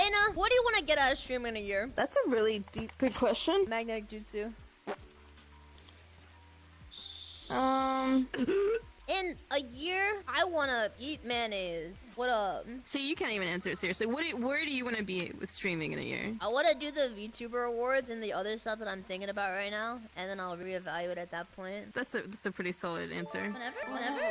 Layna, what do you want to get out of streaming in a year? That's a really deep, good question. Magnetic Jutsu. In a year, I want to eat mayonnaise. What up? See, you can't even answer it seriously. Where do you want to be with streaming in a year? I want to do the VTuber awards and the other stuff that I'm thinking about right now, and then I'll reevaluate at that point. That's a pretty solid answer.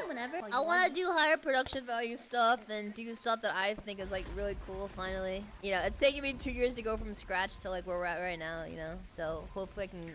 Whenever. I want to do higher production value stuff and do stuff that I think is like really cool. Finally, you know, it's taken me 2 years to go from scratch to like where we're at right now. You know, so hopefully I can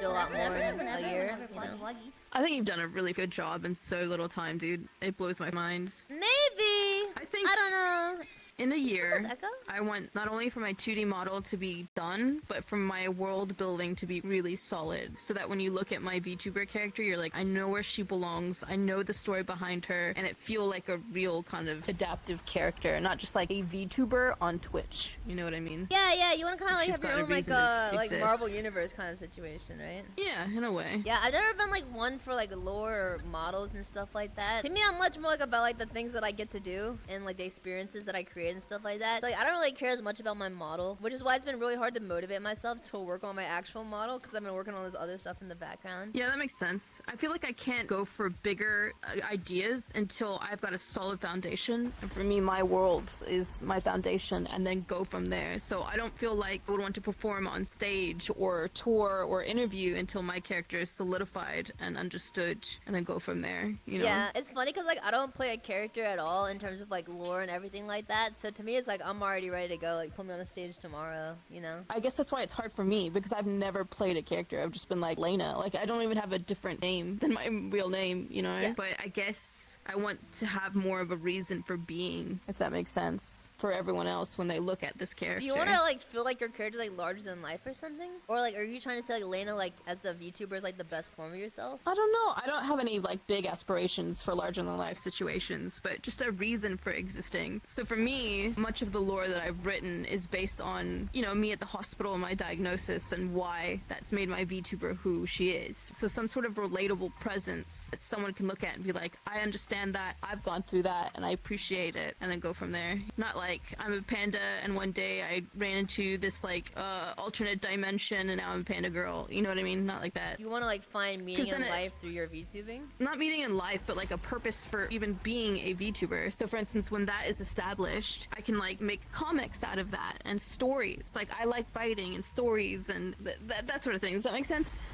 do a lot more in a year. You know? I think you've done a really good job in so little time, dude. It blows my mind. Maybe. I don't know. In a year, What's up, Echo? I want not only for my 2D model to be done, but for my world building to be really solid. So that when you look at my VTuber character, you're like, I know where she belongs, I know the story behind her, and it feel like a real kind of adaptive character, not just like a VTuber on Twitch. You know what I mean? Yeah, you want to kind of like She's have your got a own like reason to like exist. Marvel Universe kind of situation, right? Yeah, in a way. Yeah, I've never been like one for like lore or models and stuff like that. To me, I'm much more like about like the things that I get to do and like the experiences that I create and stuff like that. Like I don't really care as much about my model, which is why it's been really hard to motivate myself to work on my actual model because I've been working on this other stuff in the background. Yeah, that makes sense. I feel like I can't go for bigger ideas until I've got a solid foundation. And for me, my world is my foundation and then go from there. So I don't feel like I would want to perform on stage or tour or interview until my character is solidified and understood and then go from there, you know? Yeah, it's funny because like I don't play a character at all in terms of like lore and everything like that. So to me, it's like I'm already ready to go. Like put me on a stage tomorrow, you know? I guess that's why it's hard for me because I've never played a character. I've just been like Layna. Like I don't even have a different name than my real name, you know? Yeah. But I guess I want to have more of a reason for being, if that makes sense, for everyone else when they look at this character. Do you want to like feel like your character's like larger than life or something? Or like are you trying to say like Layna like as the VTuber is like the best form of yourself? I don't know. I don't have any like big aspirations for larger than life situations, but just a reason for existing. So for me, much of the lore that I've written is based on, you know, me at the hospital and my diagnosis and why that's made my VTuber who she is. So some sort of relatable presence that someone can look at and be like, I understand that, I've gone through that, and I appreciate it, and then go from there. Not like I'm a panda and one day I ran into this like alternate dimension and now I'm a panda girl. You know what I mean? Not like that. You want to like find meaning in then life through your VTubing? Not meaning in life, but like a purpose for even being a VTuber. So for instance, when that is established, I can like make comics out of that and stories. Like I like fighting and stories and that sort of thing. Does that make sense?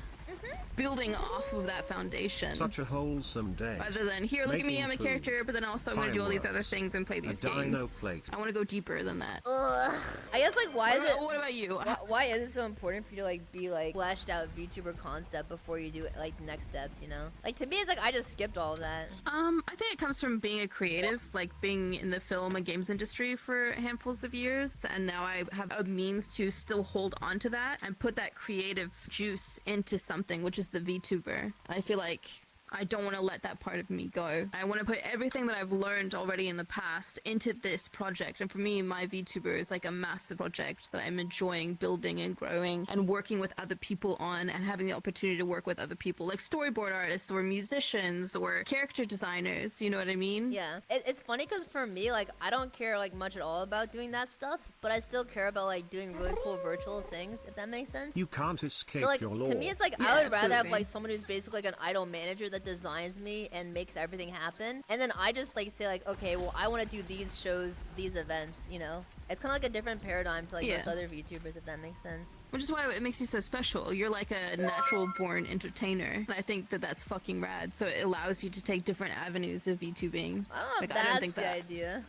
Building off of that foundation. Such a wholesome day. Rather than, here, look at me, I'm a character, but then also I'm going to do all these other things and play these games. I want to go deeper than that. Ugh. I guess like why is it... What about you? Why is it so important for you to like be like fleshed out VTuber concept before you do like next steps, you know? Like to me it's like I just skipped all of that. I think it comes from being a creative, like being in the film and games industry for handfuls of years, and now I have a means to still hold on to that and put that creative juice into something, which is the VTuber. I feel like I don't want to let that part of me go. I want to put everything that I've learned already in the past into this project. And for me, my VTuber is like a massive project that I'm enjoying building and growing and working with other people on and having the opportunity to work with other people, like storyboard artists or musicians or character designers. You know what I mean? Yeah. It's funny because for me, like, I don't care like much at all about doing that stuff, but I still care about like doing really cool virtual things, if that makes sense. You can't escape so, like, your lore. To me, it's like Yeah, I would rather have absolutely. like someone who's basically like an idol manager that designs me and makes everything happen, and then I just like say like, okay, well I want to do these shows, these events, you know? It's kind of like a different paradigm to like most other VTubers, if that makes sense. Which is why it makes you so special. You're like a natural born entertainer. And I think that that's fucking rad. So it allows you to take different avenues of VTubing. I don't know if Like, I that's don't think the that idea.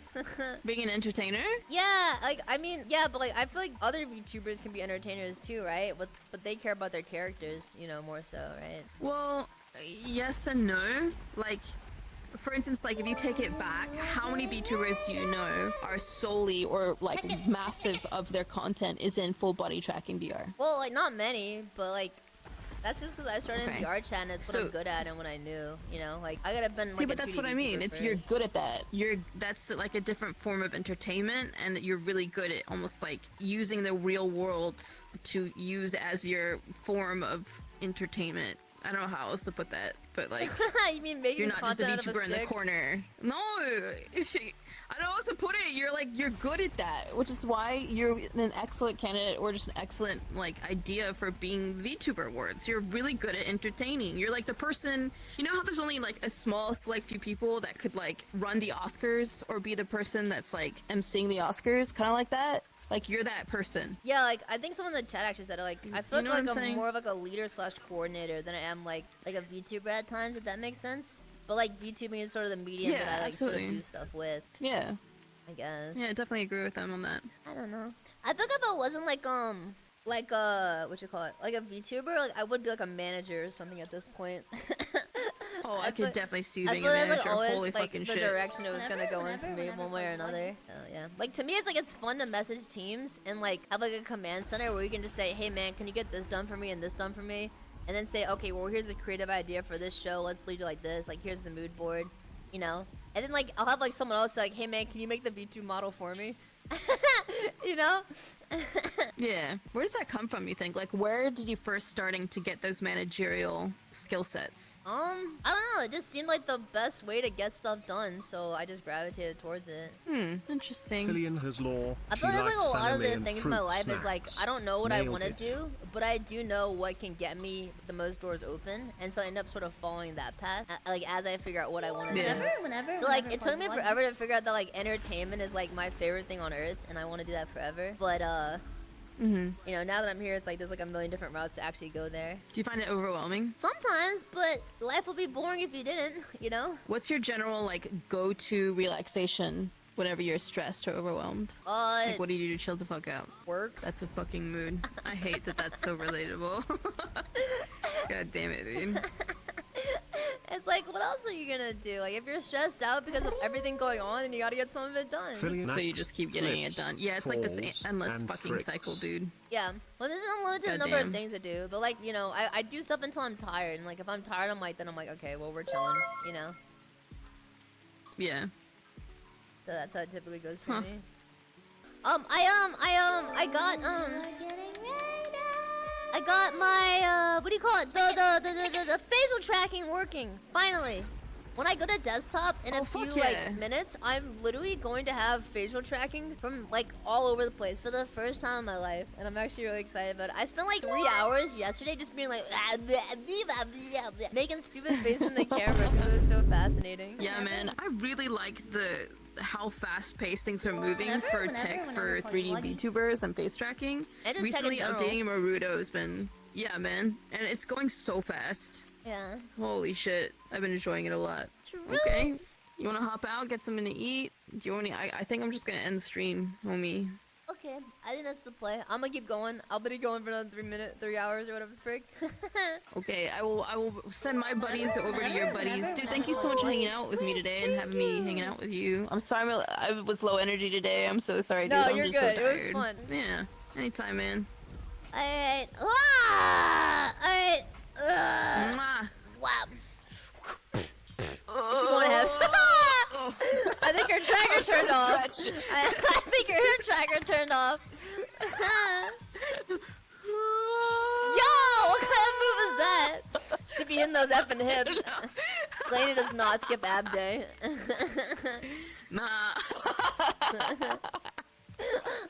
being an entertainer? Yeah, like, I mean, yeah, but like, I feel like other VTubers can be entertainers too, right? But they care about their characters, you know, more so, right? Well, yes and no. Like, for instance, like if you take it back, how many VTubers do you know are solely or like massive of their content is in full body tracking VR? Well, like, not many, but like, that's just because I started Okay. in VR chat and it's what So- I'm good at and what I knew, you know? Like, I could have been like See, a but that's 2D what I mean. VTuber It's you're first. good at that. That's like a different form of entertainment, and you're really good at almost like using the real world to use as your form of entertainment. I don't know how else to put that, but like You mean making you're not just a content out of a VTuber in the stick? corner. No, I don't know how to put it. You're good at that, which is why you're an excellent candidate or just an excellent like idea for being VTuber awards. You're really good at entertaining. You're like the person. You know how there's only like a small select few people that could like run the Oscars or be the person that's like emceeing the Oscars, kind of like that. Like you're that person. Yeah, like I think someone in the chat actually said it. Like I feel You know like what I'm I'm saying? more of like a leader slash coordinator than I am like a VTuber at times, if that makes sense. But like VTubing is sort of the medium Yeah, that I like sort of absolutely. do stuff with, Yeah. I guess. Yeah, I definitely agree with them on that. I don't know. I think if I wasn't like what you call it, like a VTuber, like I would be like a manager or something at this point. Oh, I could definitely see you I being feel a that's manager. like always Holy like fucking the shit. direction it was gonna go in for me one way or another. Yeah. Like to me, it's like it's fun to message teams and like have like a command center where you can just say, hey man, can you get this done for me and this done for me, and then say, okay, well here's a creative idea for this show. Let's lead you like this. Like here's the mood board, you know. And then like I'll have like someone else say, like, hey man, can you make the V2 model for me? You know? Yeah. Where does that come from, you think? Like, where did you first starting to get those managerial skill sets? I don't know. It just seemed like the best way to get stuff done, so I just gravitated towards it. Interesting. Filian has law. I She feel like likes a lot of the anime and things in my fruit life is like snacks. I don't know what I Nailed want to it. do, but I do know what can get me the most doors open, and so I end up sort of following that path, like as I figure out what I want to Yeah. do. Whenever. So like it took me forever to figure out that like entertainment is like my favorite thing on earth, and I want to do that forever. But you know, now that I'm here, it's like there's like a million different routes to actually go there. Do you find it overwhelming? Sometimes, but life would be boring if you didn't, you know? What's your general like go-to relaxation whenever you're stressed or overwhelmed? Like, what do you do to chill the fuck out? Work. That's a fucking mood. I hate that that's so relatable. God damn it, dude. It's like, what else are you gonna do? Like, if you're stressed out because of everything going on, then you gotta get some of it done. Filian So you snacks, just keep getting it flips, done. Yeah, it's like this falls, endless and fucking fricks. cycle, dude. Yeah. Well, there's an unlimited number of Goddamn. things to do, but like, you know, I do stuff until I'm tired, and like, if I'm tired, then I'm like, okay, well, we're chilling, you know? Yeah. So that's how it typically goes for Huh. me. I got my, what do you call it? The facial tracking working, finally. When I go to desktop in a Oh, few fuck yeah. like minutes, I'm literally going to have facial tracking from like all over the place for the first time in my life, and I'm actually really excited about it. I spent like 3 hours yesterday just being like making stupid faces in the camera because it was so fascinating. Yeah, man. I really like the how fast-paced things are moving for tech for 3D VTubers and face tracking. And just tech in Recently, general. updating Naruto has been, yeah, man, and it's going so fast. Yeah. Holy shit, I've been enjoying it a lot. True. Okay, you wanna hop out, get something to eat? Do you want to? I think I'm just gonna end the stream, homie. Okay, I think that's the play. I'm gonna keep going. I'll be going for another 3 hours or whatever the frick. Okay, I will send my buddies over to your buddies. Dude, thank you so much for hanging out with me today and having me hanging out with you. I'm sorry I was low energy today. I'm so sorry, dude. No, I'm you're just good. So It was tired. fun. Yeah, anytime, man. Alright. Alright. Mwah. Wow. She's going to have. I think her tracker turned off. I think her tracker turned off. Yo, what kind of move is that? Should be in those effing hips. Layna does not skip ab day. Nah.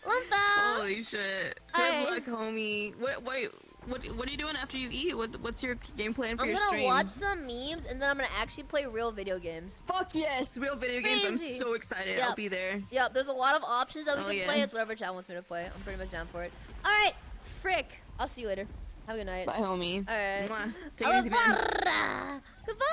Lumpa. Holy shit. Good Alright. luck, homie. What are you doing after you eat? What's your game plan for I'm your gonna stream? watch some memes and then I'm gonna actually play real video games. Fuck yes, real video games. I'm Crazy. so excited. Yep. I'll be there. Yep, there's a lot of options that we Oh, can yeah. play. It's whatever chat wants me to play. I'm pretty much down for it. Alright, frick. I'll see you later. Have a good night. Bye, homie. Alright. Mwah. Take it easy, man. Goodbye.